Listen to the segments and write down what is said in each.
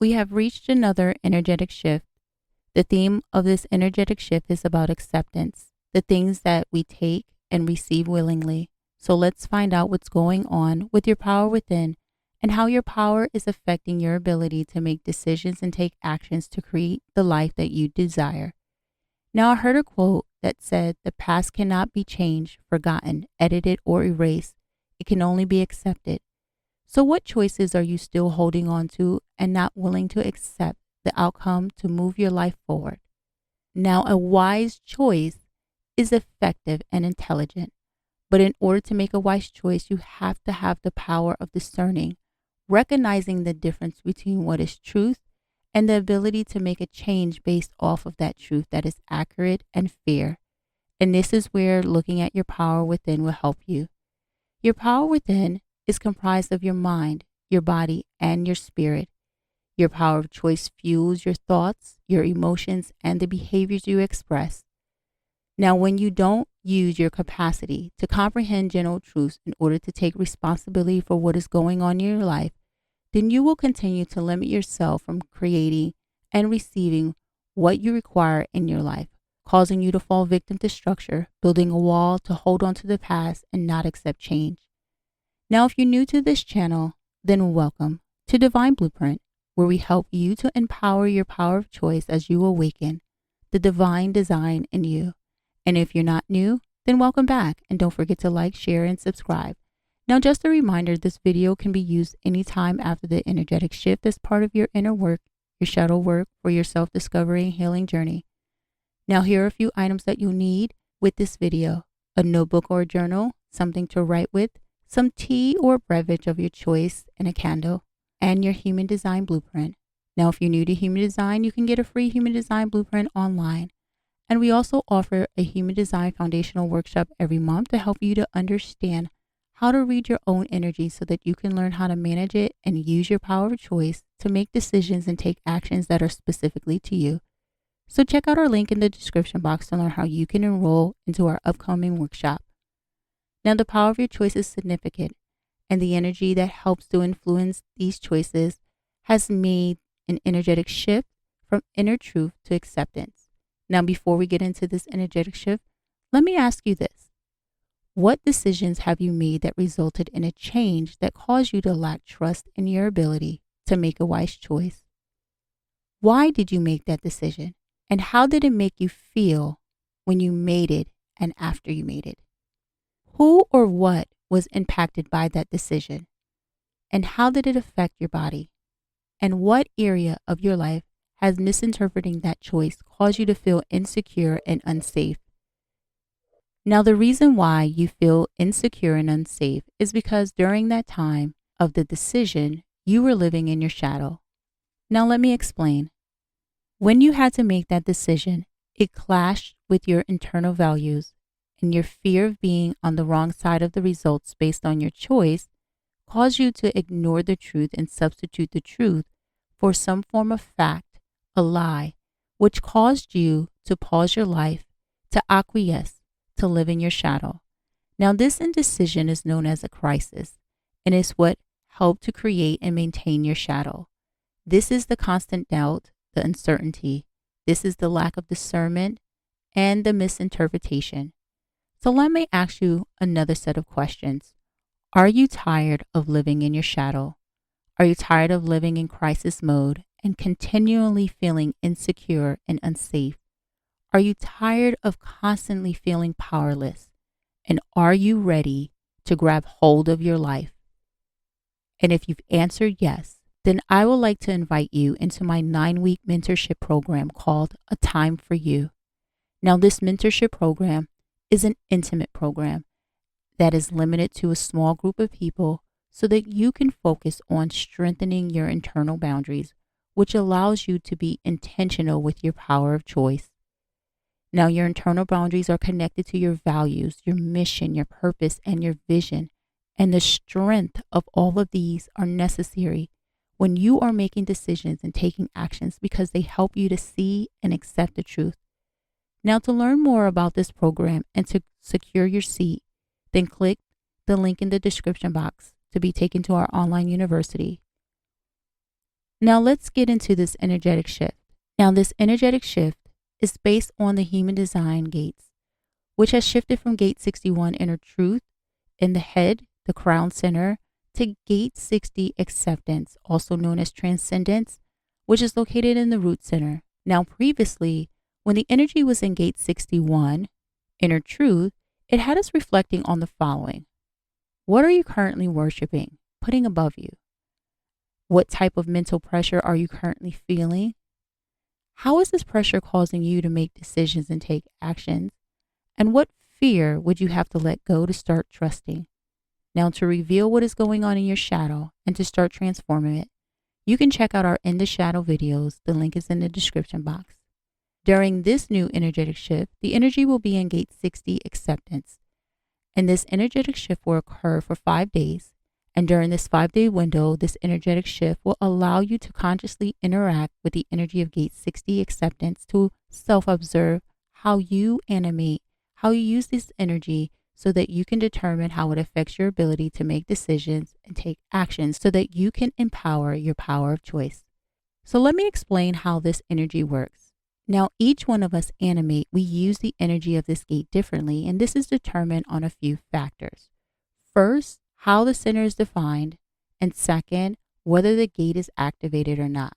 We have reached another energetic shift. The theme of this energetic shift is about acceptance, the things that we take and receive willingly. So let's find out what's going on with your power within and how your power is affecting your ability to make decisions and take actions to create the life that you desire. Now, I heard a quote that said, "The past cannot be changed, forgotten, edited, or erased. It can only be accepted." So what choices are you still holding on to and not willing to accept the outcome to move your life forward? Now, a wise choice is effective and intelligent, but in order to make a wise choice, you have to have the power of discerning, recognizing the difference between what is truth and the ability to make a change based off of that truth that is accurate and fair. And this is where looking at your power within will help you. Your power within is comprised of your mind, your body, and your spirit. Your power of choice fuels your thoughts, your emotions, and the behaviors you express. Now, when you don't use your capacity to comprehend general truths in order to take responsibility for what is going on in your life, then you will continue to limit yourself from creating and receiving what you require in your life, causing you to fall victim to structure, building a wall to hold on to the past and not accept change. Now, if you're new to this channel, then welcome to Divine Blueprint, where we help you to empower your power of choice as you awaken the divine design in you. And if you're not new, then welcome back, and don't forget to like, share, and subscribe. Now, just a reminder, this video can be used anytime after the energetic shift as part of your inner work, your shadow work, for your self-discovery and healing journey. Now, here are a few items that you'll need with this video: a notebook or a journal, something to write with, some tea or beverage of your choice, and a candle, and your human design blueprint. Now, if you're new to human design, you can get a free human design blueprint online. And we also offer a human design foundational workshop every month to help you to understand how to read your own energy so that you can learn how to manage it and use your power of choice to make decisions and take actions that are specifically to you. So check out our link in the description box to learn how you can enroll into our upcoming workshop. Now, the power of your choice is significant, and the energy that helps to influence these choices has made an energetic shift from inner truth to acceptance. Now, before we get into this energetic shift, let me ask you this. What decisions have you made that resulted in a change that caused you to lack trust in your ability to make a wise choice? Why did you make that decision? And how did it make you feel when you made it and after you made it? Who or what was impacted by that decision? And how did it affect your body? And what area of your life has misinterpreting that choice caused you to feel insecure and unsafe? Now, the reason why you feel insecure and unsafe is because during that time of the decision, you were living in your shadow. Now, let me explain. When you had to make that decision, it clashed with your internal values, and your fear of being on the wrong side of the results based on your choice caused you to ignore the truth and substitute the truth for some form of fact, a lie, which caused you to pause your life, to acquiesce, to live in your shadow. Now, this indecision is known as a crisis, and is what helped to create and maintain your shadow. This is the constant doubt, the uncertainty. This is the lack of discernment and the misinterpretation. So let me ask you another set of questions. Are you tired of living in your shadow? Are you tired of living in crisis mode and continually feeling insecure and unsafe? Are you tired of constantly feeling powerless? And are you ready to grab hold of your life? And if you've answered yes, then I would like to invite you into my 9-week mentorship program called A Time for You. Now, this mentorship program is an intimate program that is limited to a small group of people so that you can focus on strengthening your internal boundaries, which allows you to be intentional with your power of choice. Now, your internal boundaries are connected to your values, your mission, your purpose, and your vision. And the strength of all of these are necessary when you are making decisions and taking actions because they help you to see and accept the truth. Now, to learn more about this program and to secure your seat, then click the link in the description box to be taken to our online university. Now let's get into this energetic shift. Now this energetic shift is based on the human design gates, which has shifted from gate 61 inner truth in the head, the crown center, to gate 60 acceptance, also known as transcendence, which is located in the root center. Now previously, when the energy was in gate 61, inner truth, it had us reflecting on the following. What are you currently worshiping, putting above you? What type of mental pressure are you currently feeling? How is this pressure causing you to make decisions and take actions? And what fear would you have to let go to start trusting? Now, to reveal what is going on in your shadow and to start transforming it, you can check out our In the Shadow videos. The link is in the description box. During this new energetic shift, the energy will be in gate 60 acceptance. And this energetic shift will occur for 5 days. And during this 5-day window, this energetic shift will allow you to consciously interact with the energy of gate 60 acceptance to self-observe how you animate, how you use this energy so that you can determine how it affects your ability to make decisions and take actions so that you can empower your power of choice. So let me explain how this energy works. Now, each one of us animate, we use the energy of this gate differently, and this is determined on a few factors. First, how the center is defined, and second, whether the gate is activated or not.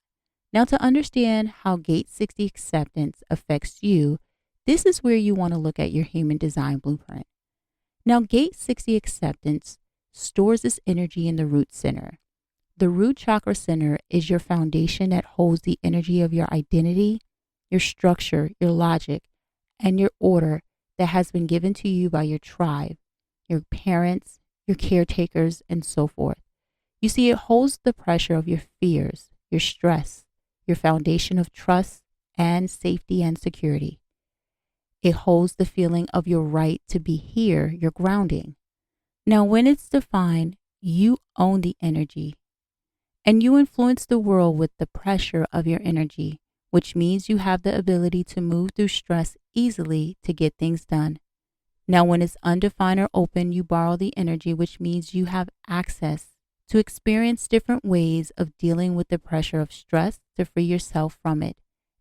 Now, to understand how gate 60 acceptance affects you, this is where you want to look at your human design blueprint. Now, gate 60 acceptance stores this energy in the root center. The root chakra center is your foundation that holds the energy of your identity, your structure, your logic, and your order that has been given to you by your tribe, your parents, your caretakers, and so forth. You see, it holds the pressure of your fears, your stress, your foundation of trust and safety and security. It holds the feeling of your right to be here, your grounding. Now, when it's defined, you own the energy and you influence the world with the pressure of your energy, which means you have the ability to move through stress easily to get things done. Now, when it's undefined or open, you borrow the energy, which means you have access to experience different ways of dealing with the pressure of stress to free yourself from it.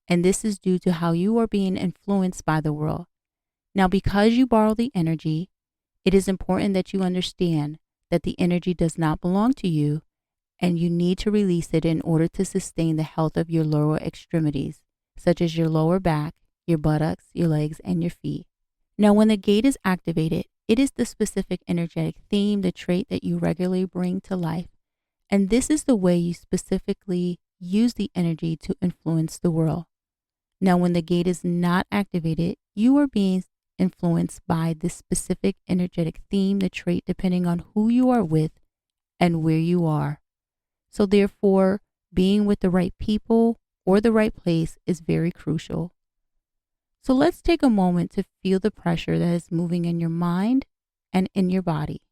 And this is due to how you are being influenced by the world. Now, because you borrow the energy, it is important that you understand that the energy does not belong to you, and you need to release it in order to sustain the health of your lower extremities, such as your lower back, your buttocks, your legs, and your feet. Now, when the gate is activated, it is the specific energetic theme, the trait that you regularly bring to life. And this is the way you specifically use the energy to influence the world. Now, when the gate is not activated, you are being influenced by this specific energetic theme, the trait, depending on who you are with and where you are. So therefore, being with the right people or the right place is very crucial. So let's take a moment to feel the pressure that is moving in your mind and in your body.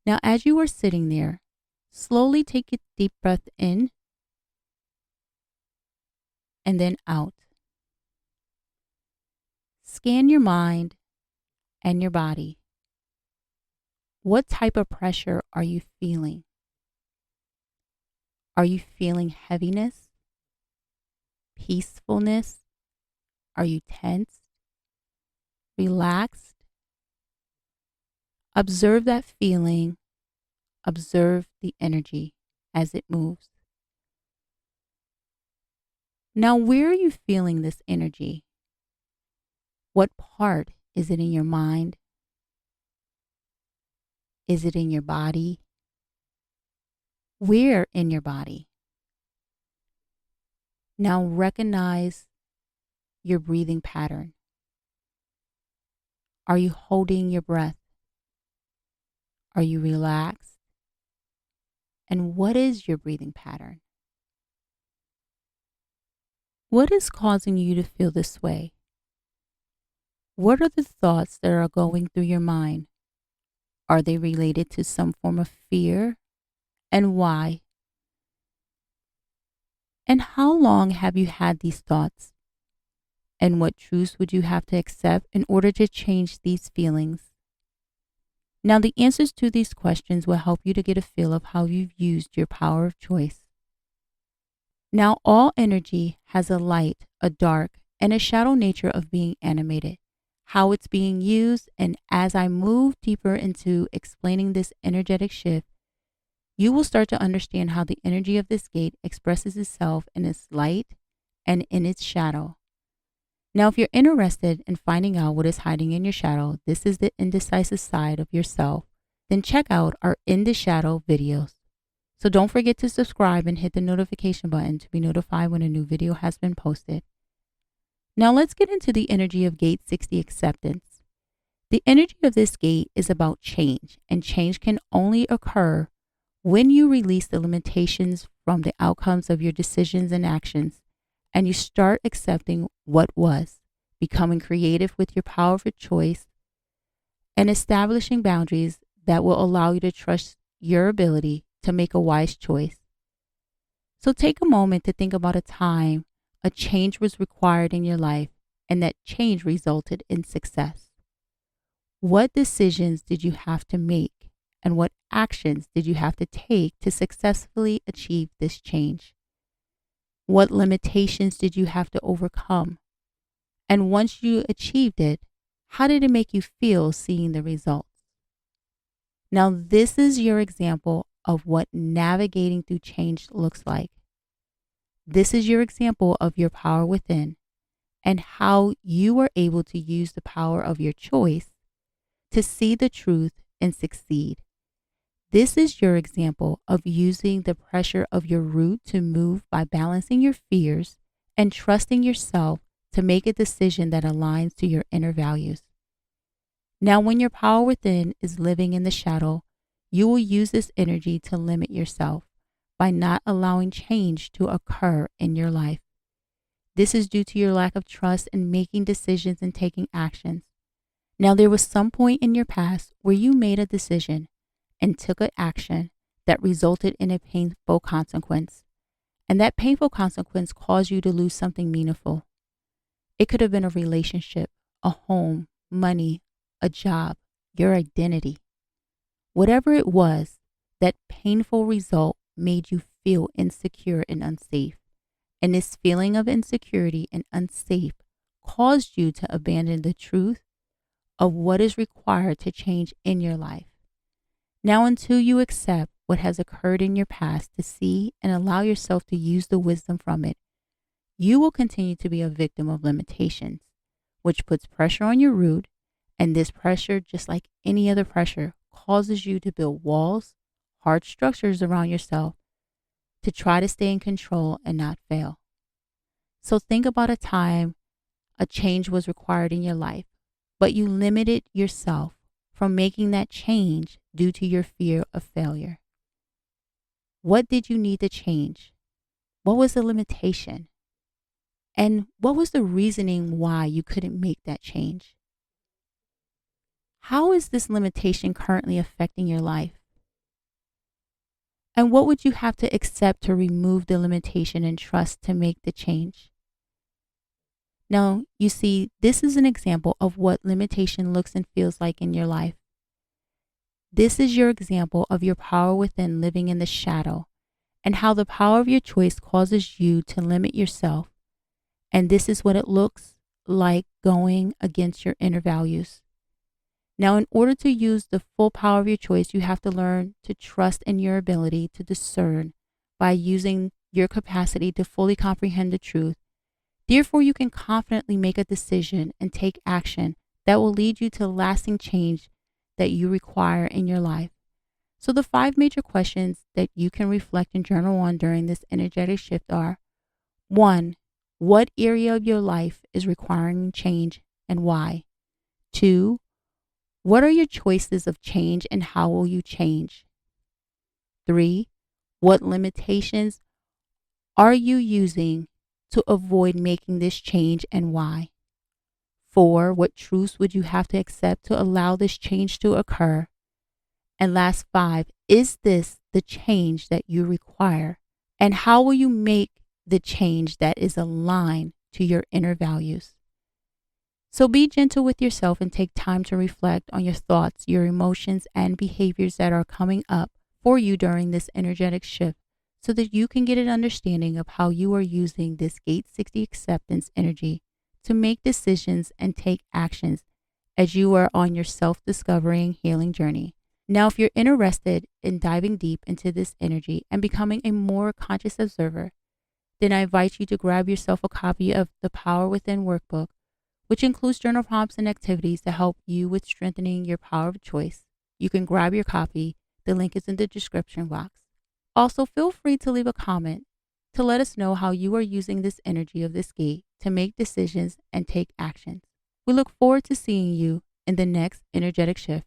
Now, as you are sitting there, slowly take a deep breath in and then out. Scan your mind and your body. What type of pressure are you feeling? Are you feeling heaviness, peacefulness? Are you tense, relaxed? Observe that feeling. Observe the energy as it moves. Now, where are you feeling this energy? What part? Is it in your mind? Is it in your body? Where in your body? Now recognize your breathing pattern. Are you holding your breath? Are you relaxed? And what is your breathing pattern? What is causing you to feel this way? What are the thoughts that are going through your mind? Are they related to some form of fear? And why? And how long have you had these thoughts? And what truths would you have to accept in order to change these feelings? Now, the answers to these questions will help you to get a feel of how you've used your power of choice. Now, all energy has a light, a dark, and a shadow nature of being animated. How it's being used, and as I move deeper into explaining this energetic shift, you will start to understand how the energy of this gate expresses itself in its light and in its shadow. Now, if you're interested in finding out what is hiding in your shadow, this is the indecisive side of yourself, then check out our In the Shadow videos. So don't forget to subscribe and hit the notification button to be notified when a new video has been posted. Now let's get into the energy of Gate 60, acceptance. The energy of this gate is about change, and change can only occur when you release the limitations from the outcomes of your decisions and actions, and you start accepting what was, becoming creative with your power of choice, and establishing boundaries that will allow you to trust your ability to make a wise choice. So take a moment to think about a time a change was required in your life and that change resulted in success. What decisions did you have to make, and what actions did you have to take to successfully achieve this change? What limitations did you have to overcome? And once you achieved it, how did it make you feel seeing the results? Now, this is your example of what navigating through change looks like. This is your example of your power within and how you are able to use the power of your choice to see the truth and succeed. This is your example of using the pressure of your root to move by balancing your fears and trusting yourself to make a decision that aligns to your inner values. Now, when your power within is living in the shadow, you will use this energy to limit yourself by not allowing change to occur in your life. This is due to your lack of trust in making decisions and taking actions. Now, there was some point in your past where you made a decision and took an action that resulted in a painful consequence, and that painful consequence caused you to lose something meaningful. It could have been a relationship, a home, money, a job, your identity. Whatever it was, that painful result made you feel insecure and unsafe. And this feeling of insecurity and unsafe caused you to abandon the truth of what is required to change in your life. Now, until you accept what has occurred in your past to see and allow yourself to use the wisdom from it, you will continue to be a victim of limitations, which puts pressure on your root. And this pressure, just like any other pressure, causes you to build walls, hard structures around yourself to try to stay in control and not fail. So think about a time a change was required in your life, but you limited yourself from making that change due to your fear of failure. What did you need to change? What was the limitation? And what was the reasoning why you couldn't make that change? How is this limitation currently affecting your life? And what would you have to accept to remove the limitation and trust to make the change? Now, you see, this is an example of what limitation looks and feels like in your life. This is your example of your power within living in the shadow and how the power of your choice causes you to limit yourself. And this is what it looks like going against your inner values. Now, in order to use the full power of your choice, you have to learn to trust in your ability to discern by using your capacity to fully comprehend the truth. Therefore, you can confidently make a decision and take action that will lead you to lasting change that you require in your life. So the 5 major questions that you can reflect and journal on during this energetic shift are: 1, what area of your life is requiring change and why? 2, what are your choices of change and how will you change? 3, what limitations are you using to avoid making this change and why? 4, what truths would you have to accept to allow this change to occur? And last 5, is this the change that you require? And how will you make the change that is aligned to your inner values? So be gentle with yourself and take time to reflect on your thoughts, your emotions, and behaviors that are coming up for you during this energetic shift so that you can get an understanding of how you are using this Gate 60 acceptance energy to make decisions and take actions as you are on your self-discovery and healing journey. Now, if you're interested in diving deep into this energy and becoming a more conscious observer, then I invite you to grab yourself a copy of the Power Within workbook, which includes journal prompts and activities to help you with strengthening your power of choice. You can grab your copy. The link is in the description box. Also, feel free to leave a comment to let us know how you are using this energy of this gate to make decisions and take actions. We look forward to seeing you in the next energetic shift.